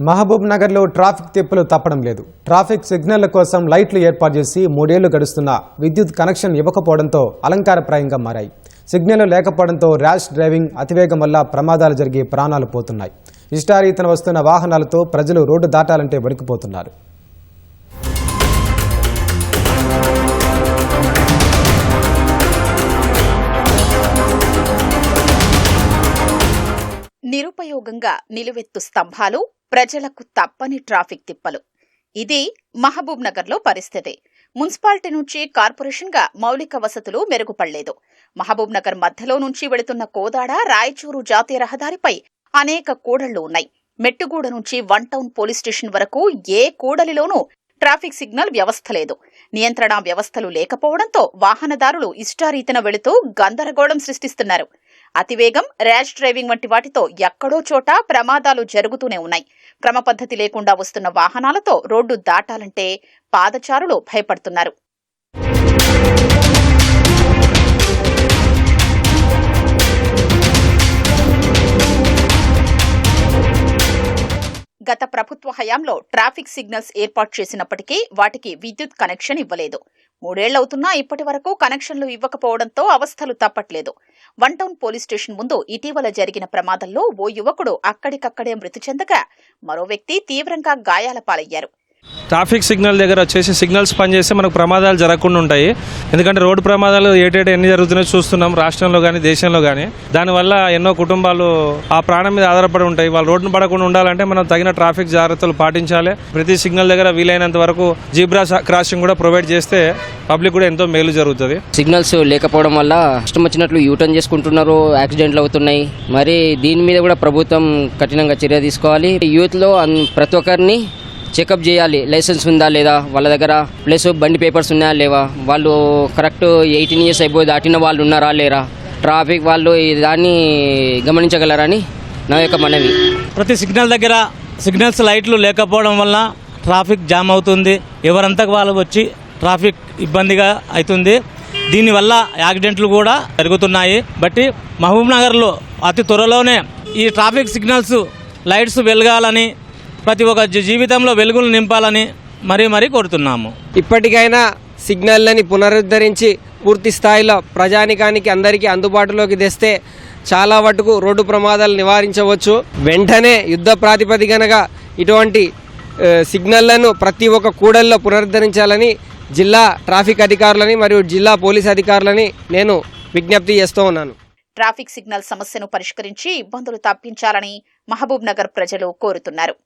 మహబూబ్ నగర్లో ట్రాఫిక్ తిప్పలు తప్పడం లేదు. ట్రాఫిక్ సిగ్నళ్ల కోసం లైట్లు ఏర్పాటు చేసి 3 ఏళ్లు గడుస్తున్నా విద్యుత్ కనెక్షన్ ఇవ్వకపోవడంతో అలంకారప్రాయంగా మారాయి. సిగ్నల్ లేకపోవడంతో ర్యాష్ డ్రైవింగ్, అతివేగం వల్ల ప్రమాదాలు జరిగి ప్రాణాలు పోతున్నాయి. ఇష్టారీతన వస్తున్న వాహనాలతో ప్రజలు రోడ్డు దాటాలంటే వణికిపోతున్నారు. నిరుపయోగంగా నిలువెత్తు స్తంభాలు, ప్రజలకు తప్పని ట్రాఫిక్ తిప్పలు. ఇది మహబూబ్ నగర్లో పరిస్థితి. మున్సిపాలిటీ నుంచి కార్పొరేషన్గా మౌలిక వసతులు మెరుగుపడలేదు. మహబూబ్ నగర్ మధ్యలో నుంచి వెళుతున్న కోదాడ, రాయచూరు జాతీయ రహదారిపై అనేక కూడళ్లు ఉన్నాయి. మెట్టుగూడ నుంచి 1 టౌన్ పోలీస్ స్టేషన్ వరకు ఏ కూడలిలోనూ ట్రాఫిక్ సిగ్నల్ వ్యవస్థ లేదు. నియంత్రణ వ్యవస్థలు లేకపోవడంతో వాహనదారులు ఇష్టారీతిన వెళుతూ గందరగోళం సృష్టిస్తున్నారు. అతివేగం, ర్యాష్ డ్రైవింగ్ వంటి వాటితో ఎక్కడో చోట ప్రమాదాలు జరుగుతూనే ఉన్నాయి. క్రమ పద్ధతి లేకుండా వస్తున్న వాహనాలతో రోడ్డు దాటాలంటే పాదచారులు భయపడుతున్నారు. గత ప్రభుత్వ హయాంలో ట్రాఫిక్ సిగ్నల్స్ ఏర్పాటు చేసినప్పటికీ వాటికి విద్యుత్ కనెక్షన్ ఇవ్వలేదు. 3 ఏళ్లవుతున్నా ఇప్పటి వరకు కనెక్షన్లు ఇవ్వకపోవడంతో అవస్థలు తప్పట్లేదు. 1 టౌన్ పోలీస్ స్టేషన్ ముందు ఇటీవల జరిగిన ప్రమాదంలో ఓ యువకుడు అక్కడికక్కడే మృతి చెందగా మరో వ్యక్తి తీవ్రంగా గాయాల పాలయ్యారు. ట్రాఫిక్ సిగ్నల్ దగ్గర వచ్చేసి సిగ్నల్స్ పనిచేస్తే మనకు ప్రమాదాలు జరగకుండా ఉంటాయి. ఎందుకంటే రోడ్డు ప్రమాదాలు ఏటేటా ఎన్ని జరుగుతున్నాయో చూస్తున్నాం, రాష్ట్రంలో కానీ దేశంలో కానీ. దానివల్ల ఎన్నో కుటుంబాలు ఆ ప్రాణం మీద ఆధారపడి ఉంటాయి. వాళ్ళు రోడ్డును పడకుండా ఉండాలంటే మనం తగిన ట్రాఫిక్ జాగ్రత్తలు పాటించాలి. ప్రతి సిగ్నల్ దగ్గర వీలైనంత వరకు జీబ్రా క్రాసింగ్ కూడా ప్రొవైడ్ చేస్తే పబ్లిక్ కూడా ఎంతో మేలు జరుగుతుంది. సిగ్నల్స్ లేకపోవడం వల్ల ఇష్టం వచ్చినట్లు యూటర్న్ చేసుకుంటున్నారు, యాక్సిడెంట్లు అవుతున్నాయి. మరి దీని మీద కూడా ప్రభుత్వం కఠినంగా చర్య తీసుకోవాలి. యూత్లో ప్రతి ఒక్కరిని చెకప్ చేయాలి. లైసెన్స్ ఉందా లేదా వాళ్ళ దగ్గర, ప్లస్ బండి పేపర్స్ ఉన్నాయా లేవా, వాళ్ళు కరెక్ట్ 18 ఇయర్స్ అయిపోయి దాటిన వాళ్ళు ఉన్నారా లేరా, ట్రాఫిక్ వాళ్ళు దాన్ని గమనించగలరని నా యొక్క మనవి. ప్రతి సిగ్నల్ దగ్గర సిగ్నల్స్ లైట్లు లేకపోవడం వల్ల ట్రాఫిక్ జామ్ అవుతుంది. ఎవరంతకు వాళ్ళు వచ్చి ట్రాఫిక్ ఇబ్బందిగా అవుతుంది. దీనివల్ల యాక్సిడెంట్లు కూడా జరుగుతున్నాయి. బట్టి మహబూబ్ నగర్లో అతి త్వరలోనే ఈ ట్రాఫిక్ సిగ్నల్స్ లైట్స్ వెలగాలని, ప్రతి ఒక్క జీవితంలో వెలుగులు నింపాలని మరీ కోరుతున్నాము. ఇప్పటికైనా సిగ్నల్లని పునరుద్ధరించి పూర్తి స్థాయిలో ప్రజానికానికి అందరికీ అందుబాటులోకి తెస్తే చాలా మటుకు రోడ్డు ప్రమాదాలు నివారించవచ్చు. వెంటనే యుద్ధ ప్రాతిపదికనగా ఇటువంటి సిగ్నల్లను ప్రతి ఒక్క కూడల్లో పునరుద్ధరించాలని జిల్లా ట్రాఫిక్ అధికారులని మరియు జిల్లా పోలీస్ అధికారులని నేను విజ్ఞప్తి చేస్తూ ఉన్నాను. ట్రాఫిక్ సిగ్నల్ సమస్యను పరిష్కరించి ఇబ్బందులు తప్పించాలని మహబూబ్ నగర్ ప్రజలు కోరుతున్నారు.